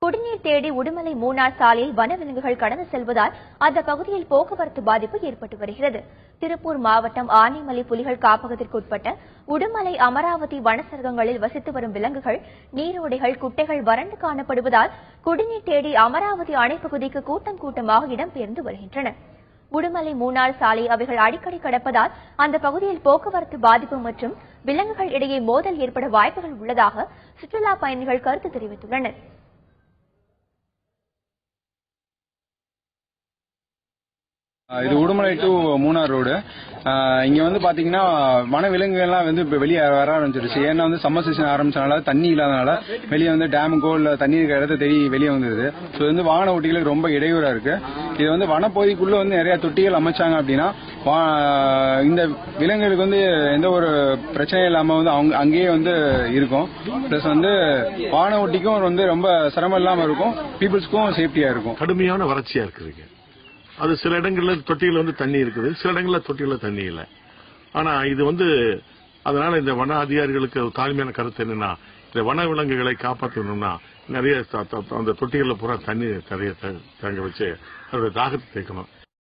குடிநீர் தேடி உடுமலை மூணார் சாலையில் வனவிலங்குகள் கடந்து செல்வதால் அந்த பகுதியில் போக்குவரத்து பாதிப்பு ஏற்பட்டு வருகிறது. திருப்பூர் மாவட்டம் ஆனைமலை புலிகள் காப்பகத்திற்குட்பட்ட உடுமலை அமராவதி வனச்சரகங்களில் வசித்து வரும் விலங்குகள் நீரோடைகள் குட்டைகள் வறண்டு காணப்படுவதால் குடிநீர் தேடி அமராவதி அணைப்பகுதிக்கு கூட்டம் கூட்டமாக இடம்பெயர்ந்து வருகின்றன. உடுமலை மூணார் சாலை அவைகள் அடிக்கடி கடப்பதால் அந்த பகுதியில் போக்குவரத்து பாதிப்பு மற்றும் விலங்குகள் இடையே மோதல் ஏற்பட வாய்ப்புகள் உள்ளதாக சுற்றுலா பயணிகள் கருத்து தெரிவித்துள்ளனர். இது உடுமலை டு மூணார் ரோடு. இங்க வந்து பாத்தீங்கன்னா வனவிலங்குகள்லாம் வந்து இப்ப வெளியே வர ஆரம்பிச்சிருச்சு. ஏன்னா வந்து சம்மர் சீசன் ஆரம்பிச்சனால தண்ணி இல்லாதனால வெளியே வந்து டேமுக்கோ இல்ல தண்ணி இருக்கிற இடத்த தேடி வெளியே வந்துருது. ஸோ வந்து வாகன ஓட்டிகளுக்கு ரொம்ப இடையூறா இருக்கு. இது வந்து வனப்பகுதிக்குள்ள வந்து நிறைய தொட்டிகள் அமைச்சாங்க அப்படின்னா இந்த விலங்குகளுக்கு வந்து எந்த ஒரு பிரச்சனையும் இல்லாம வந்து அவங்க அங்கேயே வந்து இருக்கும். பிளஸ் வந்து வாகன ஓட்டிக்கும் வந்து ரொம்ப சிரமம் இல்லாம இருக்கும், பீப்புள்ஸ்க்கும் சேஃப்டியா இருக்கும். கடுமையான வறட்சியா இருக்குதுங்க. அது சில இடங்கள்ல தொட்டிகள் வந்து தண்ணி இருக்குது, சில இடங்கள்ல தொட்டிகள தண்ணி இல்லை. ஆனா இது வந்து அதனால இந்த வன அதிகாரிகளுக்கு தாழ்மையான கருத்து என்னன்னா, இந்த வன விலங்குகளை காப்பாற்றணும்னா நிறைய அந்த தொட்டிகள்ல பூரா தண்ணி நிறைய தங்க வச்சு அதோட தாகத்தை தேக்கணும்.